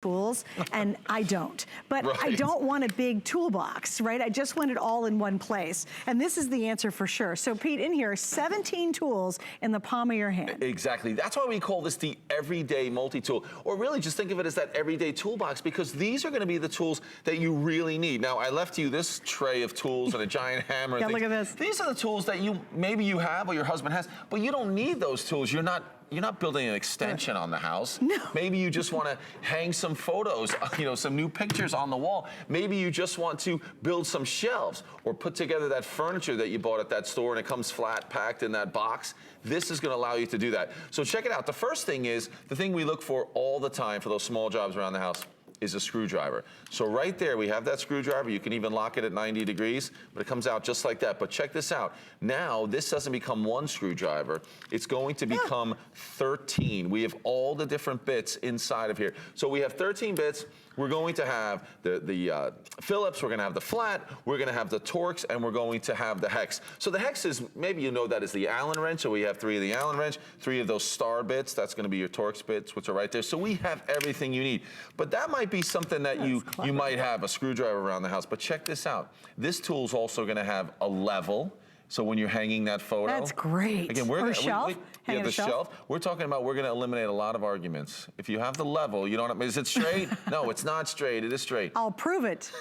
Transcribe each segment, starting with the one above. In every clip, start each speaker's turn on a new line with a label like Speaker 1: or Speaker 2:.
Speaker 1: tools, and I don't. But
Speaker 2: Right.
Speaker 1: I don't want a big toolbox, right? I just want it all in one place. And this is the answer for sure. So Pete, in here, 17 tools in the palm of your hand.
Speaker 2: Exactly. That's why we call this the everyday multi-tool. Or really just think of it as that everyday toolbox, because these are going to be the tools that you really need. Now, I left you this tray of tools and a giant hammer.
Speaker 1: Yeah, look at this.
Speaker 2: These are the tools that maybe you have or your husband has, but you don't need those tools. You're not building an extension on the house.
Speaker 1: No.
Speaker 2: Maybe you just want to hang some photos, some new pictures on the wall. Maybe you just want to build some shelves or put together that furniture that you bought at that store and it comes flat packed in that box. This is going to allow you to do that. So check it out. The first thing is, the thing we look for all the time for those small jobs around the house is a screwdriver. So right there, we have that screwdriver. You can even lock it at 90 degrees, but it comes out just like that. But check this out. Now, this doesn't become one screwdriver. It's going to become 13. We have all the different bits inside of here. So we have 13 bits. We're going to have the Phillips, we're going to have the flat, we're going to have the Torx, and we're going to have the hex. So the hex is, maybe you know that is the Allen wrench. So we have 3 of the Allen wrench, 3 of those star bits. That's going to be your Torx bits, which are right there. So we have everything you need. But that might be something that you might have, a screwdriver around the house. But check this out. This tool is also going to have a level. So when you're hanging that photo.
Speaker 1: That's great.
Speaker 2: Again, we're
Speaker 1: or
Speaker 2: gonna,
Speaker 1: shelf.
Speaker 2: yeah, the shelf. We're talking about, we're gonna eliminate a lot of arguments. If you have the level, you don't, is it straight? No, it's not straight, it is straight.
Speaker 1: I'll prove it.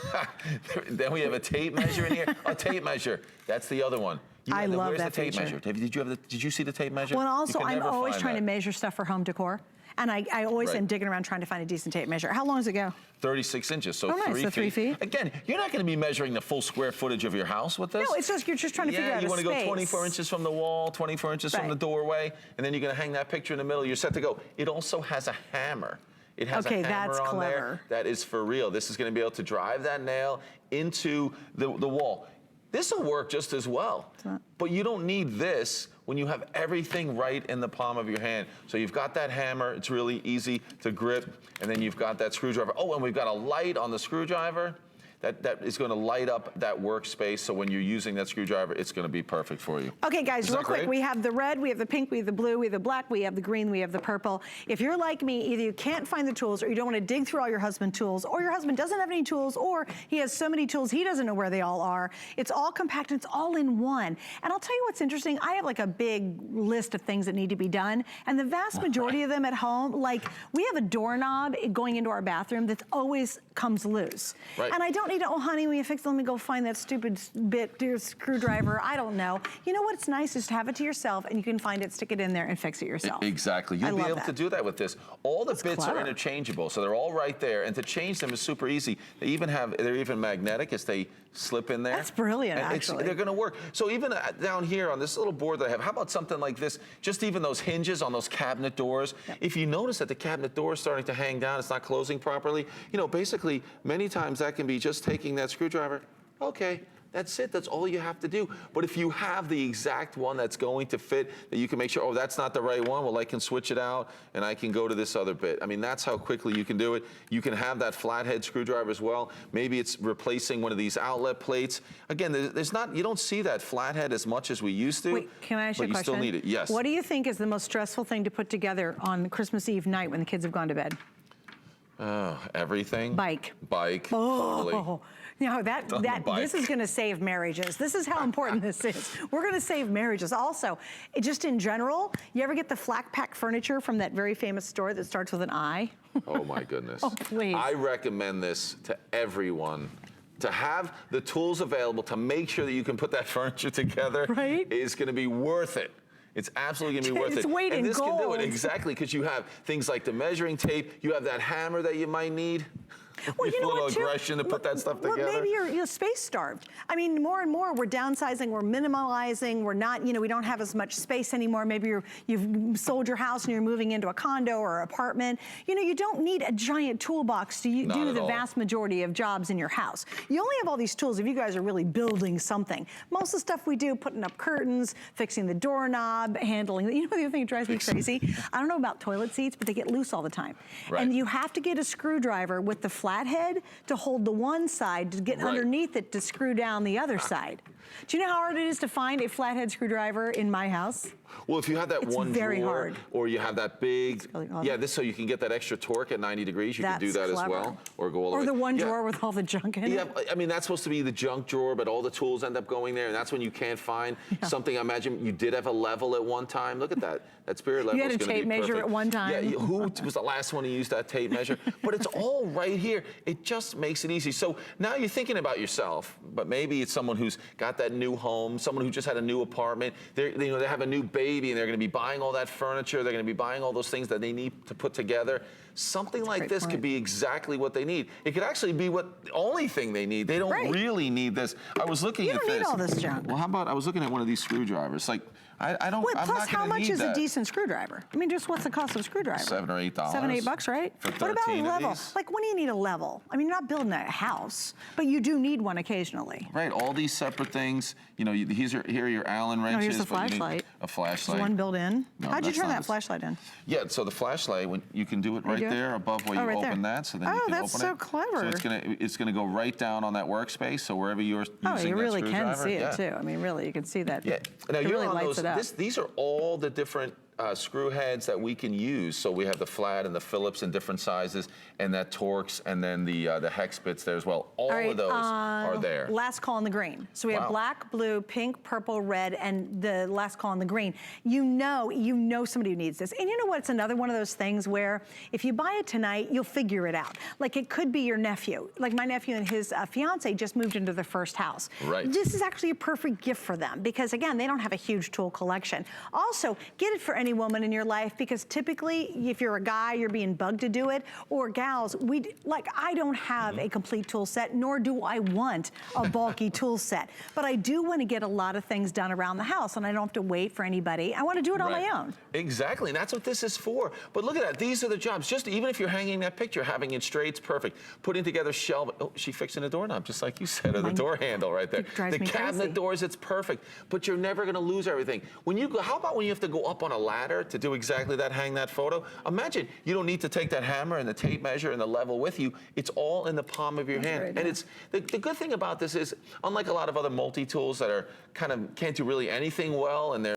Speaker 2: Then we have a tape measure in here. A tape measure, that's the other one.
Speaker 1: I love
Speaker 2: where's
Speaker 1: that
Speaker 2: the tape
Speaker 1: feature.
Speaker 2: measure? Did you see the tape measure?
Speaker 1: Well, also, I'm always trying
Speaker 2: that.
Speaker 1: to measure stuff for home decor. And I always am digging around trying to find a decent tape measure. How long does it go?
Speaker 2: 36 inches, so,
Speaker 1: oh, nice.
Speaker 2: 3
Speaker 1: so
Speaker 2: feet.
Speaker 1: 3 feet.
Speaker 2: Again, you're not going to be measuring the full square footage of your house with this.
Speaker 1: No, it's just, you're just trying to figure out
Speaker 2: you
Speaker 1: a
Speaker 2: want to
Speaker 1: space.
Speaker 2: go 24 inches from the wall, 24 inches from the doorway, and then you're going to hang that picture in the middle. You're set to go. It also has a hammer. It has a hammer on there that is for real. This is going to be able to drive that nail into the wall. This will work just as well, but you don't need this when you have everything right in the palm of your hand. So you've got that hammer, it's really easy to grip, and then you've got that screwdriver. Oh, and we've got a light on the screwdriver. That is going to light up that workspace, so when you're using that screwdriver, it's going to be perfect for you.
Speaker 1: Okay, guys, real quick, we have the red, we have the pink, we have the blue, we have the black, we have the green, we have the purple. If you're like me, either you can't find the tools, or you don't want to dig through all your husband's tools, or your husband doesn't have any tools, or he has so many tools he doesn't know where they all are. It's all compact, it's all in one. And I'll tell you what's interesting, I have like a big list of things that need to be done, and the vast majority of them at home, like we have a doorknob going into our bathroom that always comes loose.
Speaker 2: Right.
Speaker 1: And I don't need to, oh honey, when you fix it, let me go find that stupid bit, dear screwdriver, I don't know. You know what's nice is to have it to yourself, and you can find it, stick it in there, and fix it yourself.
Speaker 2: Exactly. You'll be able to do that with this. All the bits are interchangeable, so they're all right there, and to change them is super easy. They even they're even magnetic as they slip in there.
Speaker 1: That's brilliant,
Speaker 2: and
Speaker 1: actually.
Speaker 2: They're gonna work. So even down here on this little board that I have, how about something like this? Just even those hinges on those cabinet doors. Yep. If you notice that the cabinet door is starting to hang down, it's not closing properly, basically, many times that can be just taking that screwdriver. Okay, that's it, that's all you have to do. But if you have the exact one that's going to fit, that you can make sure, oh, that's not the right one, well, I can switch it out and I can go to this other bit. I mean, that's how quickly you can do it. You can have that flathead screwdriver as well. Maybe it's replacing one of these outlet plates. Again, you don't see that flathead as much as we used to.
Speaker 1: Wait, can I ask you a question?
Speaker 2: But you still need it, yes.
Speaker 1: What do you think is the most stressful thing to put together on Christmas Eve night when the kids have gone to bed?
Speaker 2: Everything.
Speaker 1: Bike.
Speaker 2: Totally.
Speaker 1: No, this is going to save marriages. This is how important this is. We're going to save marriages. Also, just in general, you ever get the flat pack furniture from that very famous store that starts with an I?
Speaker 2: Oh my goodness.
Speaker 1: Oh, please.
Speaker 2: I recommend this to everyone. To have the tools available to make sure that you can put that furniture together is going to be worth it. It's absolutely gonna be worth it.
Speaker 1: It's weight in gold.
Speaker 2: And this can do it, exactly, because you have things like the measuring tape, you have that hammer that you might need.
Speaker 1: Well, you know
Speaker 2: what,
Speaker 1: too?
Speaker 2: aggression to put that stuff together.
Speaker 1: Well, maybe you're space starved. I mean, more and more we're downsizing, we're minimalizing, we're not, we don't have as much space anymore. Maybe you've sold your house and you're moving into a condo or apartment. You don't need a giant toolbox to do the vast majority of jobs in your house. You only have all these tools if you guys are really building something. Most of the stuff we do, putting up curtains, fixing the doorknob, handling, the other thing that drives me crazy? I don't know about toilet seats, but they get loose all the time. Right. And you have to get a screwdriver with the flathead to hold the one side to get underneath it to screw down the other side. Do you know how hard it is to find a flathead screwdriver in my house?
Speaker 2: Well, if you have that
Speaker 1: It's
Speaker 2: one
Speaker 1: very
Speaker 2: drawer,
Speaker 1: hard.
Speaker 2: or you have that big, yeah, this so you can get that extra torque at 90 degrees, you can do that as well, or go all the way.
Speaker 1: Or the one drawer with all the junk in it.
Speaker 2: Yeah, I mean, that's supposed to be the junk drawer, but all the tools end up going there, and that's when you can't find something. I imagine you did have a level at one time. Look at that. That spirit level
Speaker 1: You had
Speaker 2: is
Speaker 1: a
Speaker 2: going to be
Speaker 1: tape measure
Speaker 2: perfect.
Speaker 1: at one time.
Speaker 2: Yeah, who was the last one to use that tape measure? But it's all right here. It just makes it easy. So now you're thinking about yourself, but maybe it's someone who's got that new home, someone who just had a new apartment. They have a new baby, and they're going to be buying all that furniture. They're going to be buying all those things that they need to put together. Something like this could be exactly what they need. It could actually be the only thing they need. They don't really need this. I was looking at this.
Speaker 1: You don't need all this junk.
Speaker 2: Well, how about I was looking at one of these screwdrivers. Like, I don't.
Speaker 1: Wait,
Speaker 2: I'm
Speaker 1: plus
Speaker 2: not
Speaker 1: how
Speaker 2: gonna
Speaker 1: much
Speaker 2: need
Speaker 1: is
Speaker 2: that.
Speaker 1: a decent screwdriver? I mean, just what's the cost of a screwdriver?
Speaker 2: $7 or $8.
Speaker 1: $7, $8, right?
Speaker 2: For
Speaker 1: what about a
Speaker 2: 13 of
Speaker 1: level?
Speaker 2: these?
Speaker 1: Like, when do you need a level? I mean, you're not building a house, but you do need one occasionally.
Speaker 2: Right, all these separate things. You know, here are your Allen wrenches.
Speaker 1: here's the
Speaker 2: but you need
Speaker 1: flashlight.
Speaker 2: A flashlight.
Speaker 1: Is one built in?
Speaker 2: No,
Speaker 1: How'd you
Speaker 2: that's
Speaker 1: turn
Speaker 2: not
Speaker 1: that
Speaker 2: as-
Speaker 1: flashlight in?
Speaker 2: Yeah, so the flashlight, when you can do it right
Speaker 1: do it?
Speaker 2: there above where you
Speaker 1: right
Speaker 2: open
Speaker 1: there.
Speaker 2: that, so then
Speaker 1: Oh,
Speaker 2: you can
Speaker 1: that's
Speaker 2: open
Speaker 1: so
Speaker 2: it.
Speaker 1: clever.
Speaker 2: So it's gonna go right down on that workspace. So wherever you're using
Speaker 1: Oh, you really
Speaker 2: that
Speaker 1: can
Speaker 2: screwdriver,
Speaker 1: see it
Speaker 2: yeah.
Speaker 1: too. I mean, really, you can see that.
Speaker 2: Yeah. Now
Speaker 1: It
Speaker 2: you're
Speaker 1: really
Speaker 2: on
Speaker 1: lights
Speaker 2: those.
Speaker 1: it up.
Speaker 2: These are all the different screw heads that we can use. So we have the flat and the Phillips in different sizes, and that Torx, and then the hex bits there as well. All of those are there.
Speaker 1: Last call in the green. So we have
Speaker 2: Wow.
Speaker 1: black, blue, pink, purple, red, and the last call in the green. You know somebody who needs this. And you know what? It's another one of those things where if you buy it tonight, you'll figure it out. Like, it could be your nephew. Like, my nephew and his fiance just moved into their first house.
Speaker 2: Right.
Speaker 1: This is actually a perfect gift for them because, again, they don't have a huge tool collection. Also, get it for any woman in your life because typically, if you're a guy, you're being bugged to do it, or gals, I don't have a complete tool set, nor do I want a bulky tool set. But I do want to get a lot of things done around the house, and I don't have to wait for anybody. I want to do it on my own.
Speaker 2: Exactly, and that's what this is for. But look at that, these are the jobs. Just even if you're hanging that picture, having it straight's perfect. Putting together shelving. Oh, she fixing a doorknob, just like you said, or the door handle right there.
Speaker 1: drives
Speaker 2: The
Speaker 1: me
Speaker 2: cabinet
Speaker 1: crazy.
Speaker 2: doors, it's perfect. But you're never gonna lose everything. When you go, how about when you have to go up on a ladder to do exactly that, hang that photo? Imagine you don't need to take that hammer and the tape measure and the level with you. It's all in the palm of your hand.
Speaker 1: right,
Speaker 2: And
Speaker 1: yeah.
Speaker 2: it's the good thing about this is, unlike a lot of other multi-tools that are can't do really anything well, and they're